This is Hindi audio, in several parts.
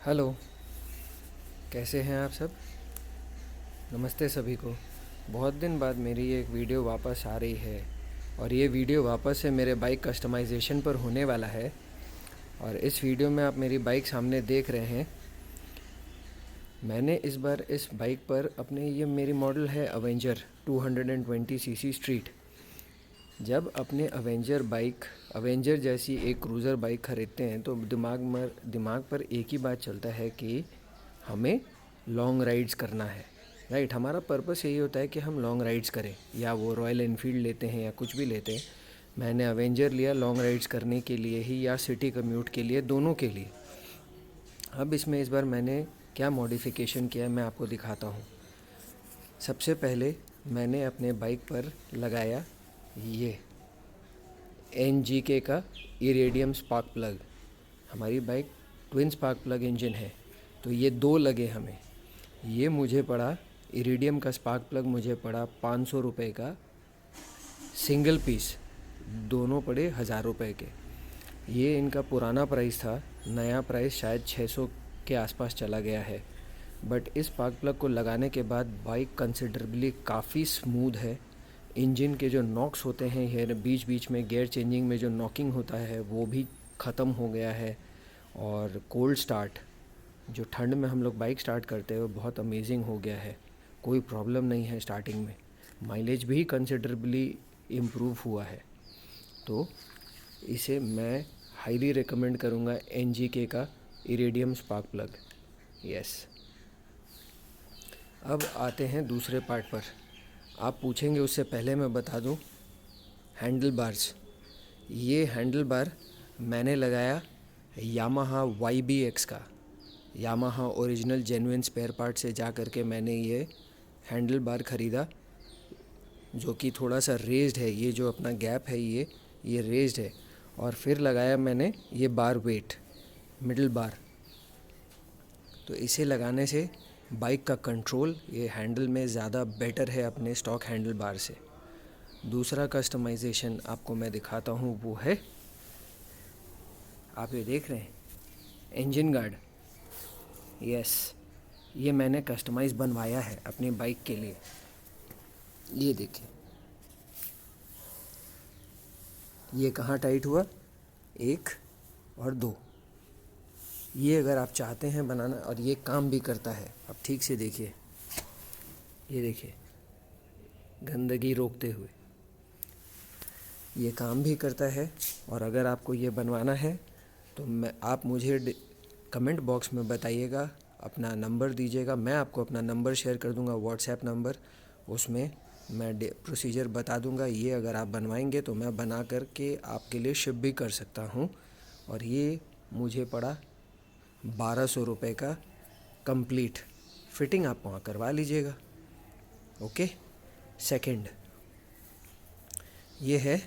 हेलो। कैसे हैं आप सब? नमस्ते सभी को। बहुत दिन बाद मेरी एक वीडियो वापस आ रही है और ये वीडियो वापस से मेरे बाइक कस्टमाइजेशन पर होने वाला है। और इस वीडियो में आप मेरी बाइक सामने देख रहे हैं। मैंने इस बार इस बाइक पर अपने ये मेरी मॉडल है अवेंजर 220 सीसी स्ट्रीट। जब अपने अवेंजर जैसी एक क्रूज़र बाइक ख़रीदते हैं तो दिमाग पर एक ही बात चलता है कि हमें लॉन्ग राइड्स करना है। राइट, हमारा पर्पस यही होता है कि हम लॉन्ग राइड्स करें, या वो रॉयल एनफील्ड लेते हैं या कुछ भी लेते हैं। मैंने अवेंजर लिया लॉन्ग राइड्स करने के लिए ही या सिटी कम्यूट के लिए, दोनों के लिए। अब इसमें इस बार मैंने क्या मॉडिफिकेशन किया है मैं आपको दिखाता हूँ। सबसे पहले मैंने अपने बाइक पर लगाया ये NGK का इरेडियम स्पार्क प्लग। हमारी bike twin spark plug engine है, तो ये दो लगे हमें। ये मुझे पड़ा, इरिडियम का स्पार्क प्लग मुझे पड़ा 500 रुपये का सिंगल पीस। दोनों पड़े 1000 रुपये के। ये इनका पुराना प्राइस था, नया प्राइस शायद 600 के आसपास चला गया है। बट इस स्पार्क प्लग को लगाने के बाद बाइक कंसिडरेबली काफ़ी स्मूथ है। इंजन के जो नॉक्स होते हैं, ये बीच बीच में गियर चेंजिंग में जो नॉकिंग होता है वो भी ख़त्म हो गया है। और कोल्ड स्टार्ट, जो ठंड में हम लोग बाइक स्टार्ट करते हैं, वो बहुत अमेजिंग हो गया है। कोई प्रॉब्लम नहीं है स्टार्टिंग में। माइलेज भी कंसिडरेबली इम्प्रूव हुआ है। तो इसे मैं हाईली रिकमेंड करूँगा, NGK का इरेडियम स्पार्क प्लग। यस। अब आते हैं दूसरे पार्ट पर। आप पूछेंगे उससे पहले मैं बता दूं, हैंडल बार्स। ये हैंडल बार मैंने लगाया यामाहा YBX का। Yamaha original genuine spare part से जा कर के मैंने ये हैंडल बार ख़रीदा, जो कि थोड़ा सा रेज्ड है। ये जो अपना गैप है ये रेज्ड है। और फिर लगाया मैंने ये बार वेट, मिडल बार। तो इसे लगाने से बाइक का कंट्रोल ये हैंडल में ज़्यादा बेटर है अपने स्टॉक हैंडल बार से। दूसरा कस्टमाइजेशन आपको मैं दिखाता हूँ, वो है, आप ये देख रहे हैं, इंजन गार्ड। यस, ये मैंने कस्टमाइज़ बनवाया है अपनी बाइक के लिए। ये देखिए, ये कहाँ टाइट हुआ, 1 और 2। ये अगर आप चाहते हैं बनाना, और ये काम भी करता है। आप ठीक से देखिए, ये देखिए, गंदगी रोकते हुए ये काम भी करता है। और अगर आपको ये बनवाना है तो आप मुझे कमेंट बॉक्स में बताइएगा, अपना नंबर दीजिएगा। मैं आपको अपना नंबर शेयर कर दूंगा, व्हाट्सएप नंबर। उसमें मैं प्रोसीजर बता दूंगा। ये अगर आप बनवाएंगे तो मैं बना कर के आपके लिए शिप भी कर सकता हूँ। और ये मुझे पड़ा 1200 रुपये का कंप्लीट। फिटिंग आप वहाँ करवा लीजिएगा। ओके। सेकंड, ये है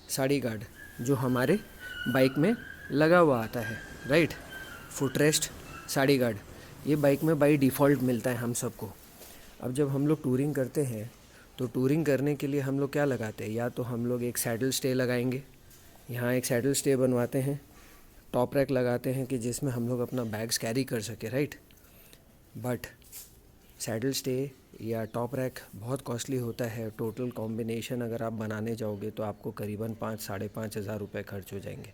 साड़ी गार्ड, जो हमारे बाइक में लगा हुआ आता है। राइट, फुटरेस्ट, साड़ी गार्ड, ये बाइक में बाई डिफ़ॉल्ट मिलता है हम सबको। अब जब हम लोग टूरिंग करते हैं तो टूरिंग करने के लिए हम लोग क्या लगाते हैं, या तो हम लोग एक सैडल स्टे लगाएंगे, यहाँ एक सैडल स्टे बनवाते हैं, टॉप रैक लगाते हैं कि जिसमें हम लोग अपना बैग्स कैरी कर सके। राइट, बट सैडल स्टे या टॉप रैक बहुत कॉस्टली होता है। टोटल कॉम्बिनेशन अगर आप बनाने जाओगे तो आपको करीबन 5-5.5 हज़ार रुपये खर्च हो जाएंगे।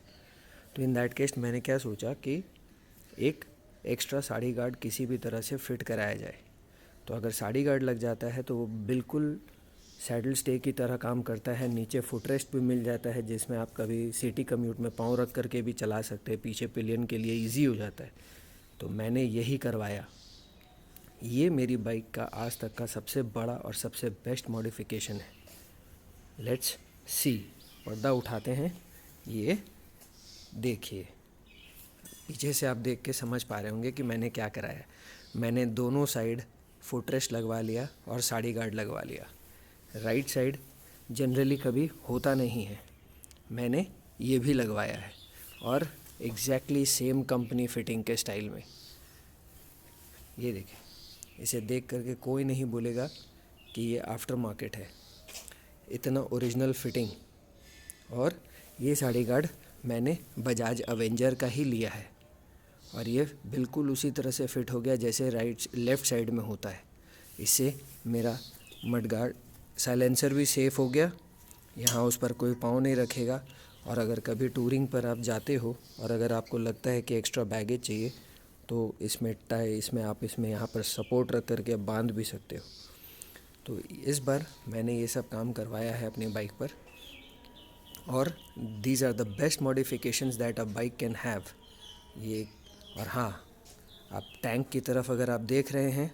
तो इन दैट केस मैंने क्या सोचा कि एक एक्स्ट्रा साड़ी गार्ड किसी भी तरह से फ़िट कराया जाए। तो अगर साड़ी गार्ड लग जाता है तो वो बिल्कुल सैडल स्टे की तरह काम करता है। नीचे फुटरेस्ट भी मिल जाता है, जिसमें आप कभी सिटी कम्यूट में पाँव रख करके भी चला सकते हैं। पीछे पिलियन के लिए ईजी हो जाता है। तो मैंने यही करवाया। ये मेरी बाइक का आज तक का सबसे बड़ा और सबसे बेस्ट मॉडिफिकेशन है। Let's see. पर्दा उठाते हैं, ये देखिए। पीछे से आप देख के समझ पा रहे होंगे कि मैंने क्या कराया। मैंने दोनों साइड फुटरेस्ट लगवा लिया और साड़ी गार्ड लगवा लिया। राइट साइड जनरली कभी होता नहीं है, मैंने ये भी लगवाया है, और एग्जैक्टली सेम कंपनी फिटिंग के स्टाइल में। ये देखिए, इसे देख करके कोई नहीं बोलेगा कि ये आफ्टर मार्केट है। इतना ओरिजिनल फिटिंग। और ये साड़ी गार्ड मैंने बजाज अवेंजर का ही लिया है। और ये बिल्कुल उसी तरह से फिट हो गया जैसे लेफ़्ट साइड में होता है। इससे मेरा मडगार्ड साइलेंसर भी सेफ़ हो गया, यहाँ उस पर कोई पाँव नहीं रखेगा। और अगर कभी टूरिंग पर आप जाते हो और अगर आपको लगता है कि एक्स्ट्रा बैगेज चाहिए तो इसमें आप यहाँ पर सपोर्ट रख करके बांध भी सकते हो। तो इस बार मैंने ये सब काम करवाया है अपनी बाइक पर, और these are the best modifications that a bike can have. ये और हाँ, आप टैंक की तरफ अगर आप देख रहे हैं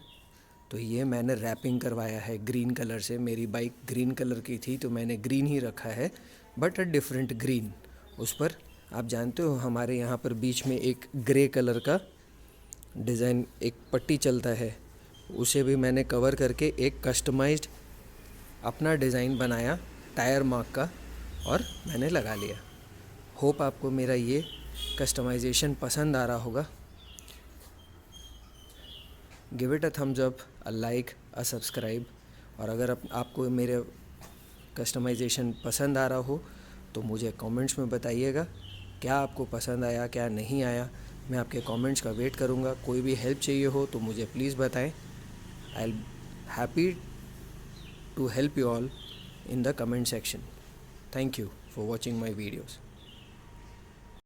तो ये मैंने रैपिंग करवाया है ग्रीन कलर से। मेरी बाइक ग्रीन कलर की थी तो मैंने ग्रीन ही रखा है, बट अ डिफरेंट ग्रीन। उस पर आप जानते हो हमारे यहाँ पर बीच में एक ग्रे कलर का डिज़ाइन, एक पट्टी चलता है, उसे भी मैंने कवर करके एक कस्टमाइज्ड अपना डिज़ाइन बनाया टायर मार्क का, और मैंने लगा लिया। होप आपको मेरा ये कस्टमाइजेशन पसंद आ रहा होगा। Give it a thumbs up, a like, a subscribe. और अगर आपको मेरे कस्टमाइजेशन पसंद आ रहा हो तो मुझे कमेंट्स में बताइएगा क्या आपको पसंद आया, क्या नहीं आया। मैं आपके कमेंट्स का वेट करूँगा। कोई भी हेल्प चाहिए हो तो मुझे प्लीज़ बताएं। I'll happy to help you all in the comment section. Thank you for watching my videos.